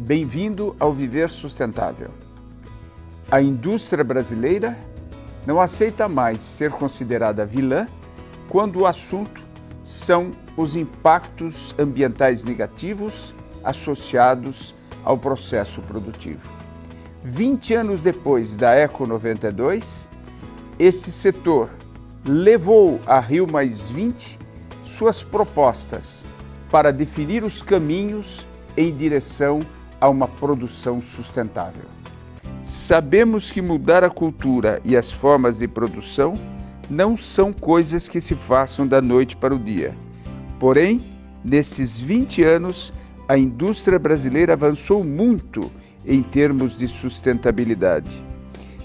Bem-vindo ao Viver Sustentável. A indústria brasileira não aceita mais ser considerada vilã quando o assunto são os impactos ambientais negativos associados ao processo produtivo. 20 anos depois da Eco 92, esse setor levou a Rio+20 suas propostas para definir os caminhos em direção a uma produção sustentável. Sabemos que mudar a cultura e as formas de produção não são coisas que se façam da noite para o dia. Porém, nesses 20 anos, a indústria brasileira avançou muito em termos de sustentabilidade.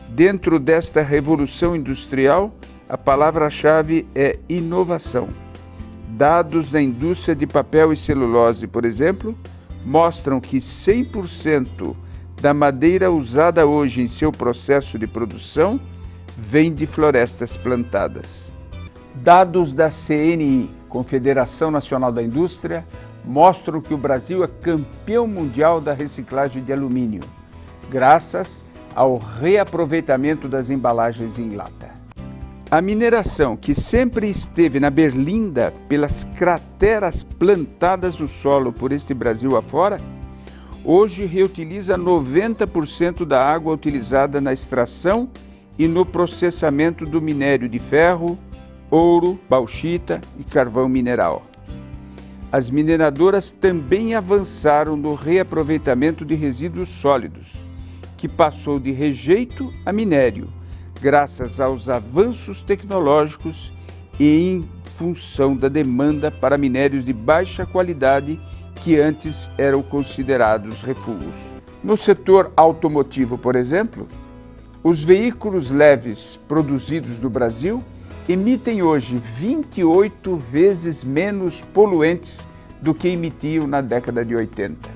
Dentro desta revolução industrial, a palavra-chave é inovação. Dados da indústria de papel e celulose, por exemplo, mostram que 100% da madeira usada hoje em seu processo de produção vem de florestas plantadas. Dados da CNI, Confederação Nacional da Indústria, mostram que o Brasil é campeão mundial da reciclagem de alumínio, graças ao reaproveitamento das embalagens em lata. A mineração, que sempre esteve na berlinda pelas crateras plantadas no solo por este Brasil afora, hoje reutiliza 90% da água utilizada na extração e no processamento do minério de ferro, ouro, bauxita e carvão mineral. As mineradoras também avançaram no reaproveitamento de resíduos sólidos, que passou de rejeito a minério, graças aos avanços tecnológicos e em função da demanda para minérios de baixa qualidade que antes eram considerados refúgios. No setor automotivo, por exemplo, os veículos leves produzidos no Brasil emitem hoje 28 vezes menos poluentes do que emitiam na década de 80.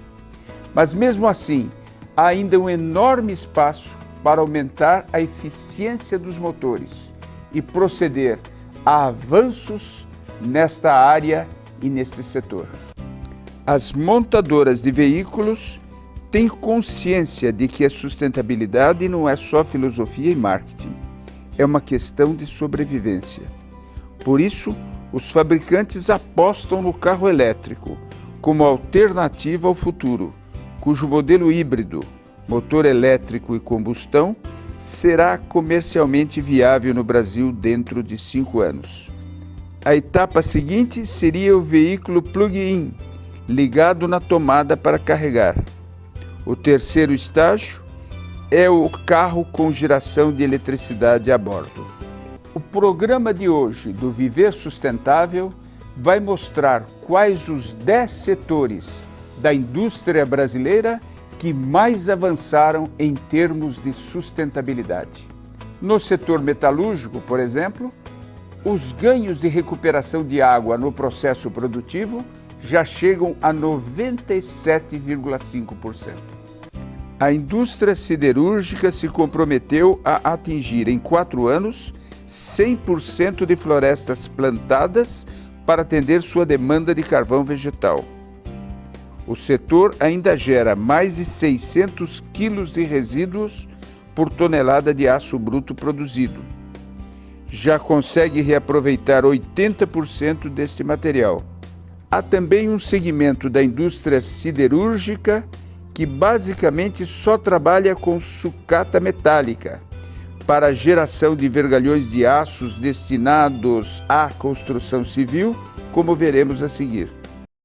Mas mesmo assim, há ainda um enorme espaço para aumentar a eficiência dos motores e proceder a avanços nesta área e neste setor. As montadoras de veículos têm consciência de que a sustentabilidade não é só filosofia e marketing. É uma questão de sobrevivência. Por isso, os fabricantes apostam no carro elétrico como alternativa ao futuro, cujo modelo híbrido, motor elétrico e combustão, será comercialmente viável no Brasil dentro de 5 anos. A etapa seguinte seria o veículo plug-in, ligado na tomada para carregar. O terceiro estágio é o carro com geração de eletricidade a bordo. O programa de hoje do Viver Sustentável vai mostrar quais os 10 setores da indústria brasileira que mais avançaram em termos de sustentabilidade. No setor metalúrgico, por exemplo, os ganhos de recuperação de água no processo produtivo já chegam a 97,5%. A indústria siderúrgica se comprometeu a atingir em 4 anos 100% de florestas plantadas para atender sua demanda de carvão vegetal. O setor ainda gera mais de 600 quilos de resíduos por tonelada de aço bruto produzido. Já consegue reaproveitar 80% deste material. Há também um segmento da indústria siderúrgica que basicamente só trabalha com sucata metálica para a geração de vergalhões de aços destinados à construção civil, como veremos a seguir.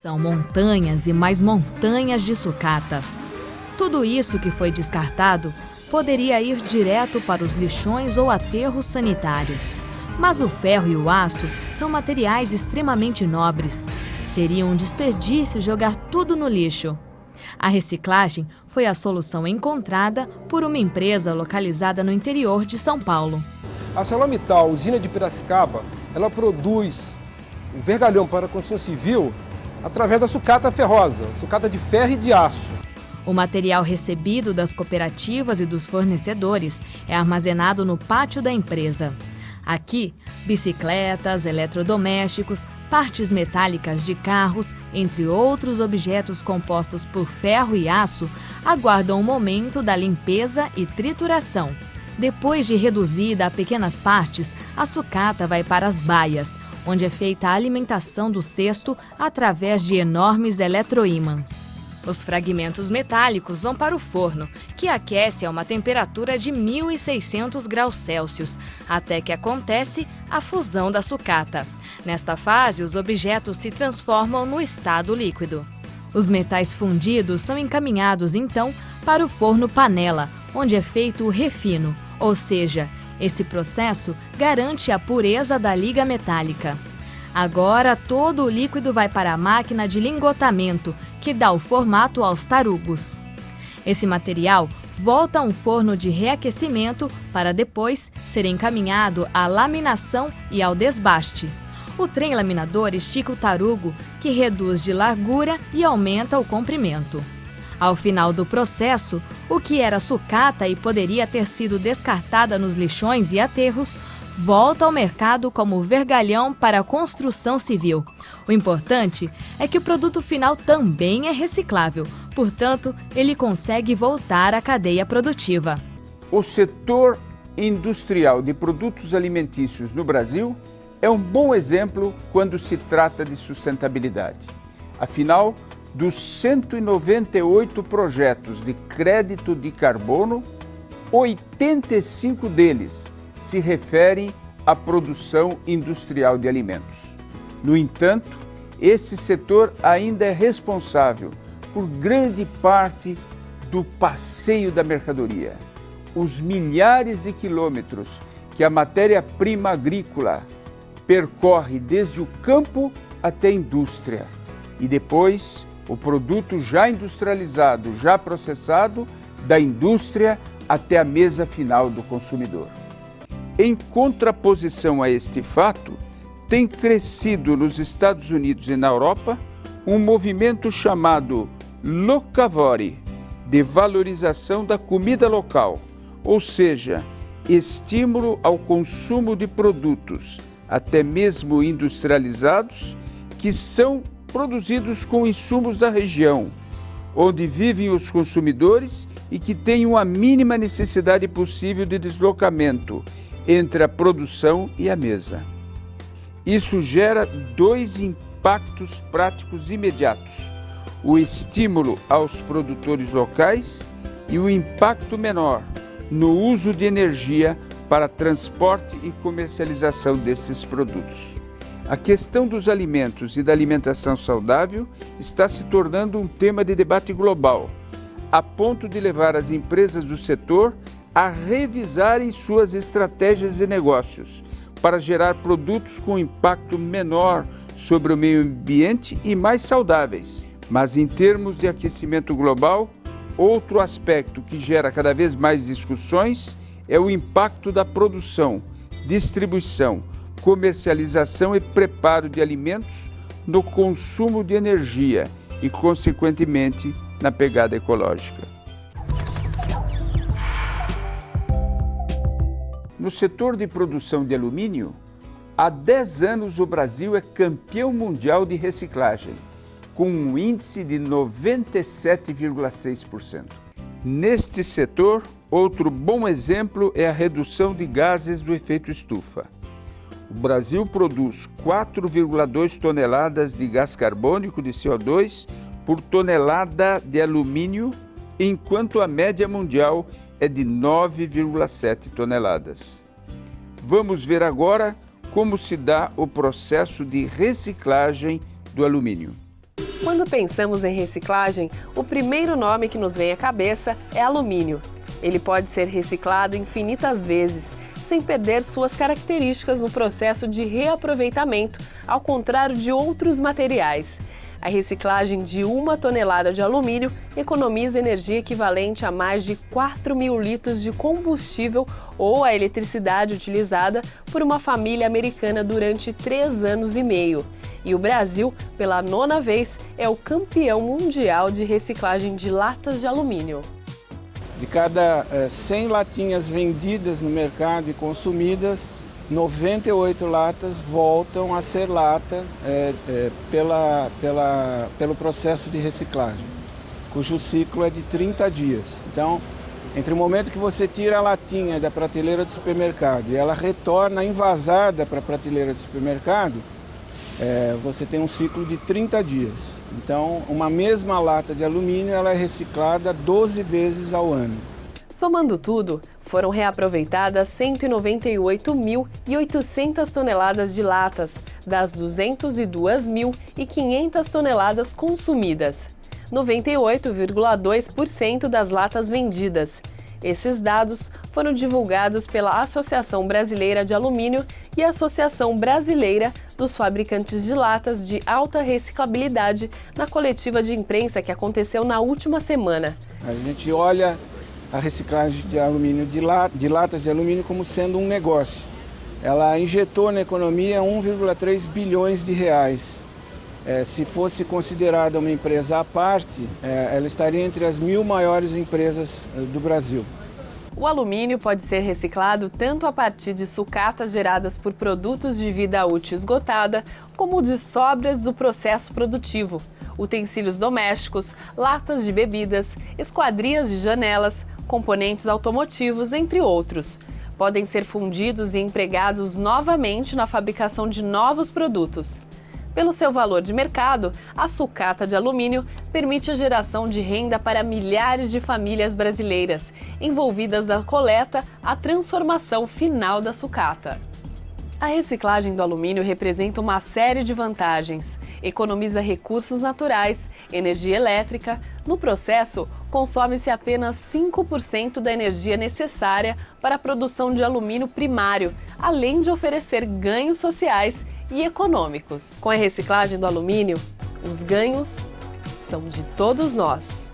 São montanhas e mais montanhas de sucata. Tudo isso que foi descartado poderia ir direto para os lixões ou aterros sanitários. Mas o ferro e o aço são materiais extremamente nobres. Seria um desperdício jogar tudo no lixo. A reciclagem foi a solução encontrada por uma empresa localizada no interior de São Paulo. A ArcelorMittal, usina de Piracicaba, ela produz o vergalhão para a construção civil através da sucata ferrosa, sucata de ferro e de aço. O material recebido das cooperativas e dos fornecedores é armazenado no pátio da empresa. Aqui, bicicletas, eletrodomésticos, partes metálicas de carros, entre outros objetos compostos por ferro e aço, aguardam o momento da limpeza e trituração. Depois de reduzida a pequenas partes, a sucata vai para as baias, onde é feita a alimentação do cesto através de enormes eletroímãs. Os fragmentos metálicos vão para o forno, que aquece a uma temperatura de 1.600 graus Celsius, até que acontece a fusão da sucata. Nesta fase, os objetos se transformam no estado líquido. Os metais fundidos são encaminhados, então, para o forno panela, onde é feito o refino, ou seja, esse processo garante a pureza da liga metálica. Agora, todo o líquido vai para a máquina de lingotamento, que dá o formato aos tarugos. Esse material volta a um forno de reaquecimento para depois ser encaminhado à laminação e ao desbaste. O trem laminador estica o tarugo, que reduz de largura e aumenta o comprimento. Ao final do processo, o que era sucata e poderia ter sido descartada nos lixões e aterros, volta ao mercado como vergalhão para a construção civil. O importante é que o produto final também é reciclável, portanto, ele consegue voltar à cadeia produtiva. O setor industrial de produtos alimentícios no Brasil é um bom exemplo quando se trata de sustentabilidade. Afinal, dos 198 projetos de crédito de carbono, 85 deles se referem à produção industrial de alimentos. No entanto, esse setor ainda é responsável por grande parte do passeio da mercadoria, os milhares de quilômetros que a matéria-prima agrícola percorre desde o campo até a indústria e depois o produto já industrializado, já processado, da indústria até a mesa final do consumidor. Em contraposição a este fato, tem crescido nos Estados Unidos e na Europa um movimento chamado locavore, de valorização da comida local, ou seja, estímulo ao consumo de produtos, até mesmo industrializados, que são produzidos com insumos da região, onde vivem os consumidores e que têm a mínima necessidade possível de deslocamento entre a produção e a mesa. Isso gera dois impactos práticos imediatos: o estímulo aos produtores locais e o impacto menor no uso de energia para transporte e comercialização desses produtos. A questão dos alimentos e da alimentação saudável está se tornando um tema de debate global, a ponto de levar as empresas do setor a revisarem suas estratégias de negócios para gerar produtos com impacto menor sobre o meio ambiente e mais saudáveis. Mas em termos de aquecimento global, outro aspecto que gera cada vez mais discussões é o impacto da produção, distribuição, comercialização e preparo de alimentos no consumo de energia e, consequentemente, na pegada ecológica. No setor de produção de alumínio, há 10 anos o Brasil é campeão mundial de reciclagem, com um índice de 97,6%. Neste setor, outro bom exemplo é a redução de gases do efeito estufa. O Brasil produz 4,2 toneladas de gás carbônico de CO2 por tonelada de alumínio, enquanto a média mundial é de 9,7 toneladas. Vamos ver agora como se dá o processo de reciclagem do alumínio. Quando pensamos em reciclagem, o primeiro nome que nos vem à cabeça é alumínio. Ele pode ser reciclado infinitas vezes, sem perder suas características no processo de reaproveitamento, ao contrário de outros materiais. A reciclagem de 1 tonelada de alumínio economiza energia equivalente a mais de 4.000 litros de combustível ou a eletricidade utilizada por uma família americana durante 3 anos e meio. E o Brasil, pela 9ª vez, é o campeão mundial de reciclagem de latas de alumínio. De cada 100 latinhas vendidas no mercado e consumidas, 98 latas voltam a ser lata pelo processo de reciclagem, cujo ciclo é de 30 dias. Então, entre o momento que você tira a latinha da prateleira do supermercado e ela retorna envasada para a prateleira do supermercado, você tem um ciclo de 30 dias. Então, uma mesma lata de alumínio ela é reciclada 12 vezes ao ano. Somando tudo, foram reaproveitadas 198.800 toneladas de latas, das 202.500 toneladas consumidas. 98,2% das latas vendidas. Esses dados foram divulgados pela Associação Brasileira de Alumínio e a Associação Brasileira dos Fabricantes de Latas de Alta Reciclabilidade na coletiva de imprensa que aconteceu na última semana. A gente olha a reciclagem de alumínio, de latas de alumínio como sendo um negócio. Ela injetou na economia 1,3 bilhões de reais. Se fosse considerada uma empresa à parte, ela estaria entre as 1000 maiores empresas do Brasil. O alumínio pode ser reciclado tanto a partir de sucatas geradas por produtos de vida útil esgotada, como de sobras do processo produtivo, utensílios domésticos, latas de bebidas, esquadrias de janelas, componentes automotivos, entre outros. Podem ser fundidos e empregados novamente na fabricação de novos produtos. Pelo seu valor de mercado, a sucata de alumínio permite a geração de renda para milhares de famílias brasileiras, envolvidas da coleta à transformação final da sucata. A reciclagem do alumínio representa uma série de vantagens. Economiza recursos naturais, energia elétrica. No processo, consome-se apenas 5% da energia necessária para a produção de alumínio primário, além de oferecer ganhos sociais e econômicos. Com a reciclagem do alumínio, os ganhos são de todos nós.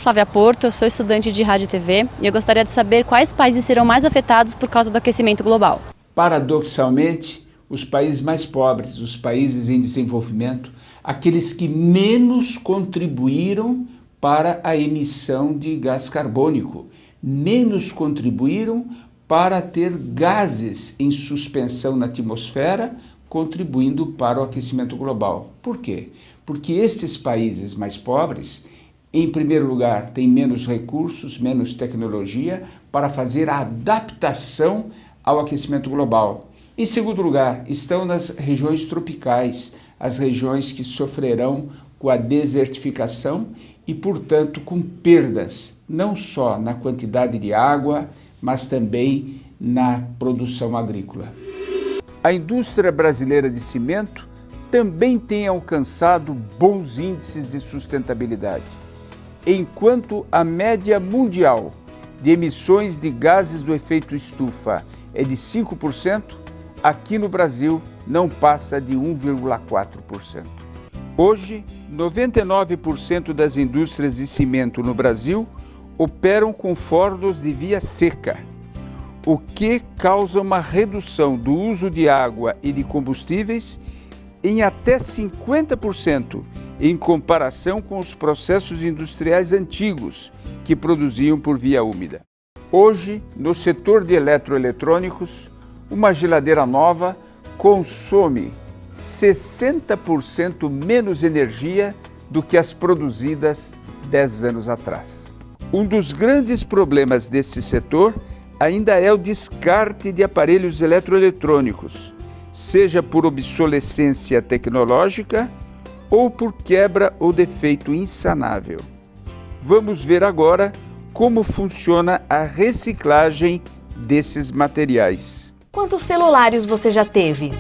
Flávia Porto, eu sou estudante de Rádio e TV e eu gostaria de saber quais países serão mais afetados por causa do aquecimento global. Paradoxalmente, os países mais pobres, os países em desenvolvimento, aqueles que menos contribuíram para a emissão de gás carbônico, menos contribuíram para ter gases em suspensão na atmosfera, contribuindo para o aquecimento global. Por quê? Porque estes países mais pobres, em primeiro lugar, têm menos recursos, menos tecnologia para fazer a adaptação ao aquecimento global. Em segundo lugar, estão nas regiões tropicais, as regiões que sofrerão com a desertificação e, portanto, com perdas, não só na quantidade de água, mas também na produção agrícola. A indústria brasileira de cimento também tem alcançado bons índices de sustentabilidade. Enquanto a média mundial de emissões de gases do efeito estufa é de 5%, aqui no Brasil não passa de 1,4%. Hoje, 99% das indústrias de cimento no Brasil operam com fornos de via seca, o que causa uma redução do uso de água e de combustíveis em até 50% em comparação com os processos industriais antigos que produziam por via úmida. Hoje, no setor de eletroeletrônicos, uma geladeira nova consome 60% menos energia do que as produzidas 10 anos atrás. Um dos grandes problemas desse setor ainda é o descarte de aparelhos eletroeletrônicos, seja por obsolescência tecnológica ou por quebra ou defeito insanável. Vamos ver agora como funciona a reciclagem desses materiais. Quantos celulares você já teve?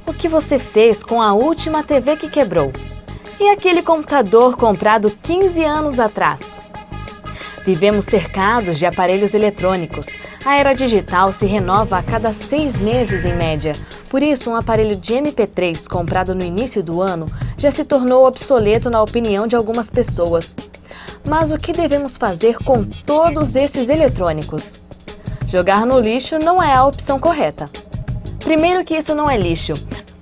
O que você fez com a última TV que quebrou? E aquele computador comprado 15 anos atrás? Vivemos cercados de aparelhos eletrônicos. A era digital se renova a cada 6 meses em média. Por isso, um aparelho de MP3 comprado no início do ano já se tornou obsoleto na opinião de algumas pessoas. Mas o que devemos fazer com todos esses eletrônicos? Jogar no lixo não é a opção correta. Primeiro que isso não é lixo.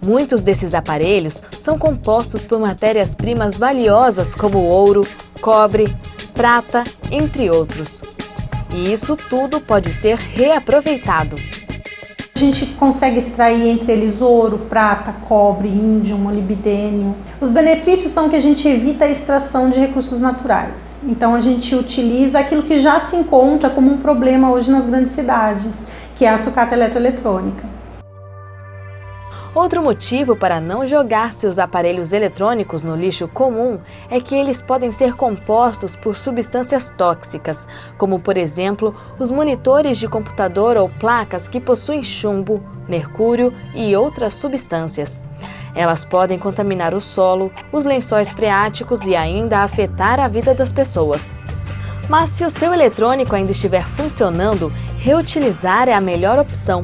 Muitos desses aparelhos são compostos por matérias-primas valiosas como ouro, cobre, prata, entre outros. E isso tudo pode ser reaproveitado. A gente consegue extrair entre eles ouro, prata, cobre, índio, molibdênio. Os benefícios são que a gente evita a extração de recursos naturais. Então a gente utiliza aquilo que já se encontra como um problema hoje nas grandes cidades, que é a sucata eletroeletrônica. Outro motivo para não jogar seus aparelhos eletrônicos no lixo comum é que eles podem ser compostos por substâncias tóxicas, como, por exemplo, os monitores de computador ou placas que possuem chumbo, mercúrio e outras substâncias. Elas podem contaminar o solo, os lençóis freáticos e ainda afetar a vida das pessoas. Mas se o seu eletrônico ainda estiver funcionando, reutilizar é a melhor opção.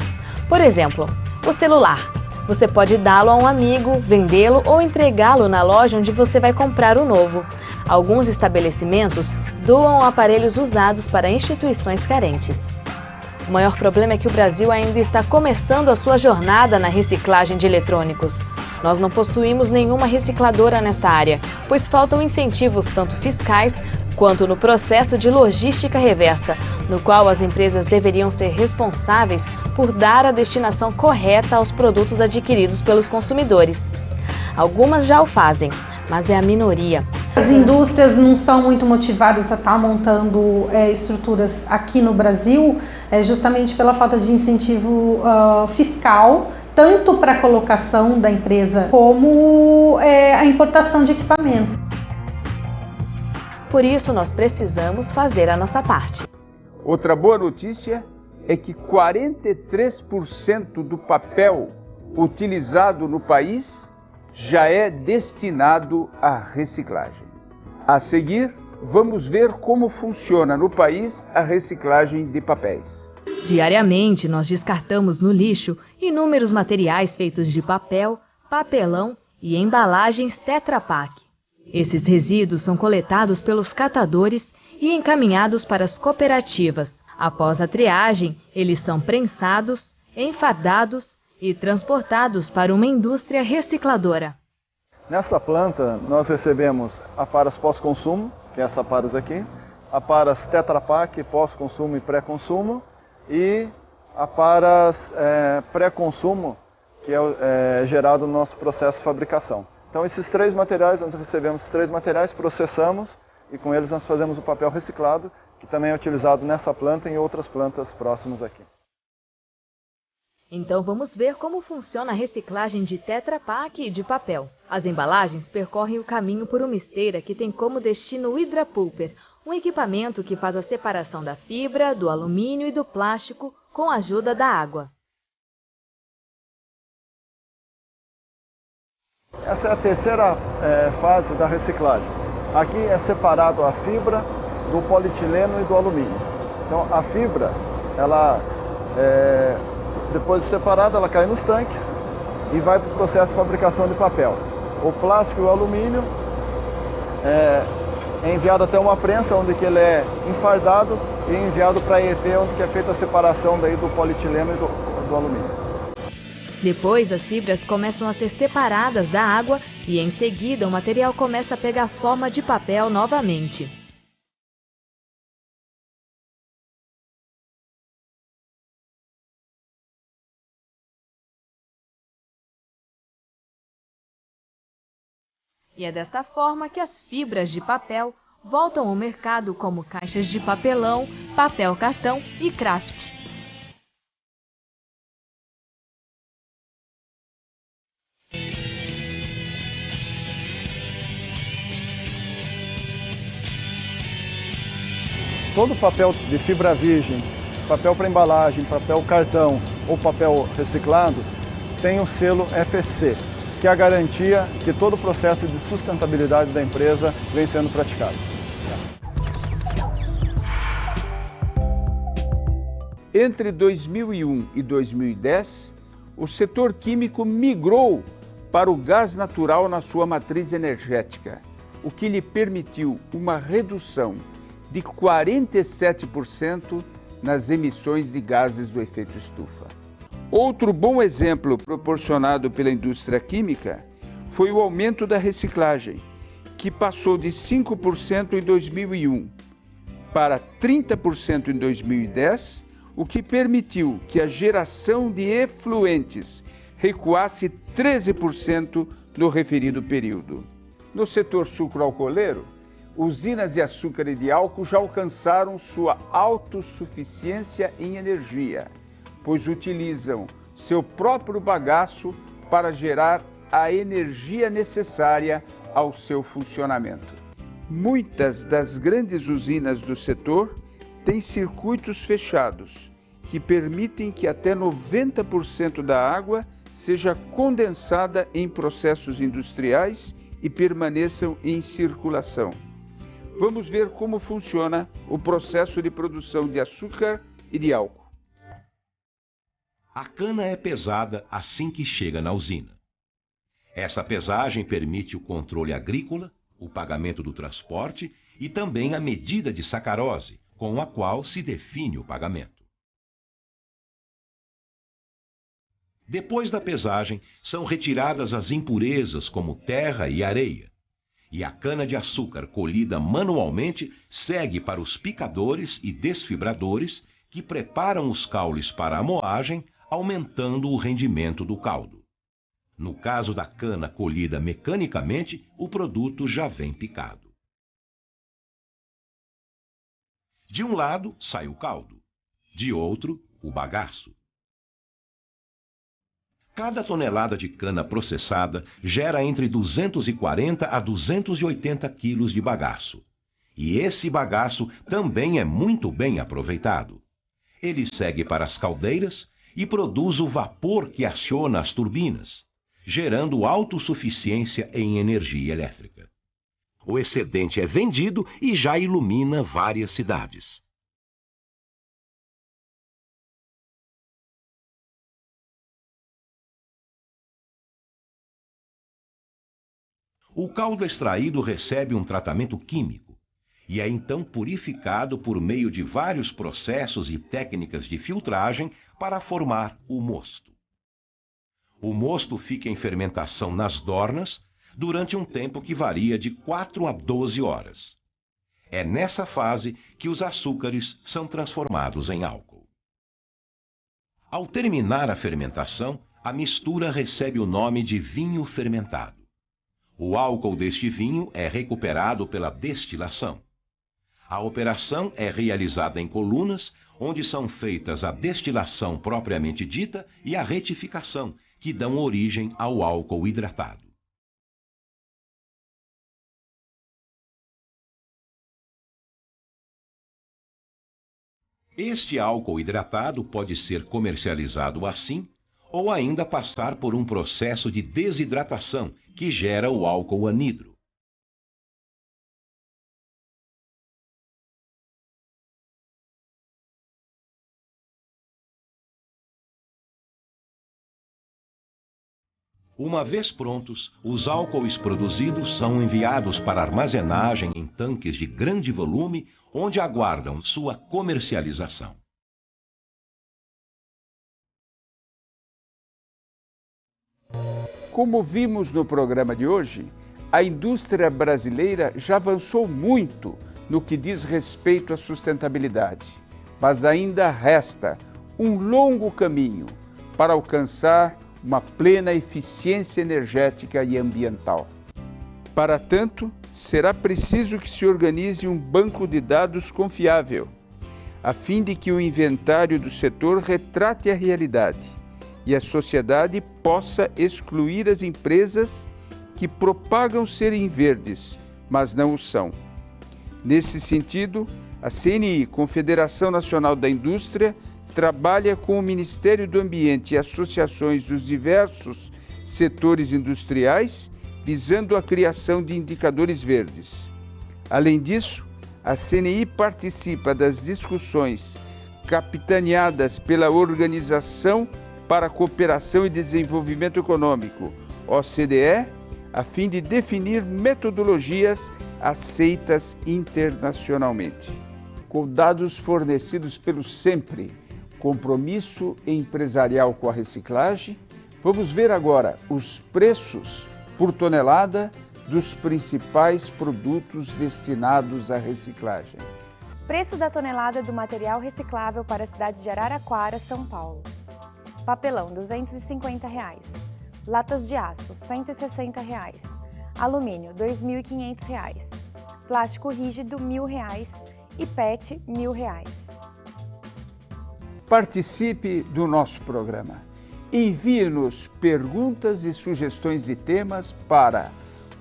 Por exemplo, o celular. Você pode dá-lo a um amigo, vendê-lo ou entregá-lo na loja onde você vai comprar o novo. Alguns estabelecimentos doam aparelhos usados para instituições carentes. O maior problema é que o Brasil ainda está começando a sua jornada na reciclagem de eletrônicos. Nós não possuímos nenhuma recicladora nesta área, pois faltam incentivos tanto fiscais quanto no processo de logística reversa, no qual as empresas deveriam ser responsáveis por dar a destinação correta aos produtos adquiridos pelos consumidores. Algumas já o fazem, mas é a minoria. As indústrias não são muito motivadas a estar montando estruturas aqui no Brasil, justamente pela falta de incentivo fiscal, tanto para a colocação da empresa como a importação de equipamentos. Por isso, nós precisamos fazer a nossa parte. Outra boa notícia é que 43% do papel utilizado no país já é destinado à reciclagem. A seguir, vamos ver como funciona no país a reciclagem de papéis. Diariamente, nós descartamos no lixo inúmeros materiais feitos de papel, papelão e embalagens Tetra Pak. Esses resíduos são coletados pelos catadores e encaminhados para as cooperativas. Após a triagem, eles são prensados, enfardados e transportados para uma indústria recicladora. Nessa planta, nós recebemos aparas pós-consumo, que é essa aparas aqui, aparas Tetra Pak, pós-consumo e pré-consumo, e aparas pré-consumo, que é gerado no nosso processo de fabricação. Então esses três materiais, nós recebemos esses três materiais, processamos e com eles nós fazemos o papel reciclado, que também é utilizado nessa planta e em outras plantas próximas aqui. Então vamos ver como funciona a reciclagem de Tetra Pak e de papel. As embalagens percorrem o caminho por uma esteira que tem como destino o Hidrapulper, um equipamento que faz a separação da fibra, do alumínio e do plástico com a ajuda da água. Essa é a terceira fase da reciclagem. Aqui é separado a fibra do polietileno e do alumínio. Então a fibra, ela depois de separada, ela cai nos tanques e vai para o processo de fabricação de papel. O plástico e o alumínio é enviado até uma prensa, onde que ele é enfardado e enviado para a ET, onde que é feita a separação daí do polietileno e do alumínio. Depois, as fibras começam a ser separadas da água e, em seguida, o material começa a pegar forma de papel novamente. E é desta forma que as fibras de papel voltam ao mercado como caixas de papelão, papel cartão e craft. Todo papel de fibra virgem, papel para embalagem, papel cartão ou papel reciclado tem o selo FSC, que é a garantia que todo o processo de sustentabilidade da empresa vem sendo praticado. Entre 2001 e 2010, o setor químico migrou para o gás natural na sua matriz energética, o que lhe permitiu uma redução de 47% nas emissões de gases do efeito estufa. Outro bom exemplo proporcionado pela indústria química foi o aumento da reciclagem, que passou de 5% em 2001 para 30% em 2010, o que permitiu que a geração de efluentes recuasse 13% no referido período. No setor sucroalcooleiro, usinas de açúcar e de álcool já alcançaram sua autossuficiência em energia, pois utilizam seu próprio bagaço para gerar a energia necessária ao seu funcionamento. Muitas das grandes usinas do setor têm circuitos fechados, que permitem que até 90% da água seja condensada em processos industriais e permaneçam em circulação. Vamos ver como funciona o processo de produção de açúcar e de álcool. A cana é pesada assim que chega na usina. Essa pesagem permite o controle agrícola, o pagamento do transporte e também a medida de sacarose, com a qual se define o pagamento. Depois da pesagem, são retiradas as impurezas como terra e areia. E a cana-de-açúcar colhida manualmente segue para os picadores e desfibradores que preparam os caules para a moagem, aumentando o rendimento do caldo. No caso da cana colhida mecanicamente, o produto já vem picado. De um lado sai o caldo, de outro o bagaço. Cada tonelada de cana processada gera entre 240 a 280 quilos de bagaço. E esse bagaço também é muito bem aproveitado. Ele segue para as caldeiras e produz o vapor que aciona as turbinas, gerando autossuficiência em energia elétrica. O excedente é vendido e já ilumina várias cidades. O caldo extraído recebe um tratamento químico e é então purificado por meio de vários processos e técnicas de filtragem para formar o mosto. O mosto fica em fermentação nas dornas durante um tempo que varia de 4 a 12 horas. É nessa fase que os açúcares são transformados em álcool. Ao terminar a fermentação, a mistura recebe o nome de vinho fermentado. O álcool deste vinho é recuperado pela destilação. A operação é realizada em colunas, onde são feitas a destilação propriamente dita e a retificação, que dão origem ao álcool hidratado. Este álcool hidratado pode ser comercializado assim, ou ainda passar por um processo de desidratação, que gera o álcool anidro. Uma vez prontos, os álcoois produzidos são enviados para armazenagem em tanques de grande volume, onde aguardam sua comercialização. Como vimos no programa de hoje, a indústria brasileira já avançou muito no que diz respeito à sustentabilidade, mas ainda resta um longo caminho para alcançar uma plena eficiência energética e ambiental. Para tanto, será preciso que se organize um banco de dados confiável, a fim de que o inventário do setor retrate a realidade e a sociedade possa excluir as empresas que propagam serem verdes, mas não o são. Nesse sentido, a CNI, Confederação Nacional da Indústria, trabalha com o Ministério do Ambiente e associações dos diversos setores industriais, visando a criação de indicadores verdes. Além disso, a CNI participa das discussões capitaneadas pela Organização para a Cooperação e Desenvolvimento Econômico, OCDE, a fim de definir metodologias aceitas internacionalmente. Com dados fornecidos pelo SEMPRE, Compromisso Empresarial com a Reciclagem, vamos ver agora os preços por tonelada dos principais produtos destinados à reciclagem. Preço da tonelada do material reciclável para a cidade de Araraquara, São Paulo. Papelão, R$ 250. Latas de aço, R$ 160. Alumínio, R$ 2.500. Plástico rígido, R$ 1.000. E PET, R$ 1.000. Participe do nosso programa. Envie-nos perguntas e sugestões de temas para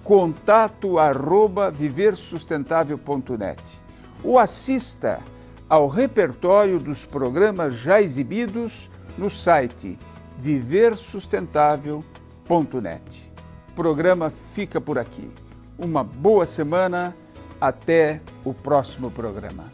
contato@viversustentável.net ou assista ao repertório dos programas já exibidos no site viversustentável.net. O programa fica por aqui. Uma boa semana, até o próximo programa.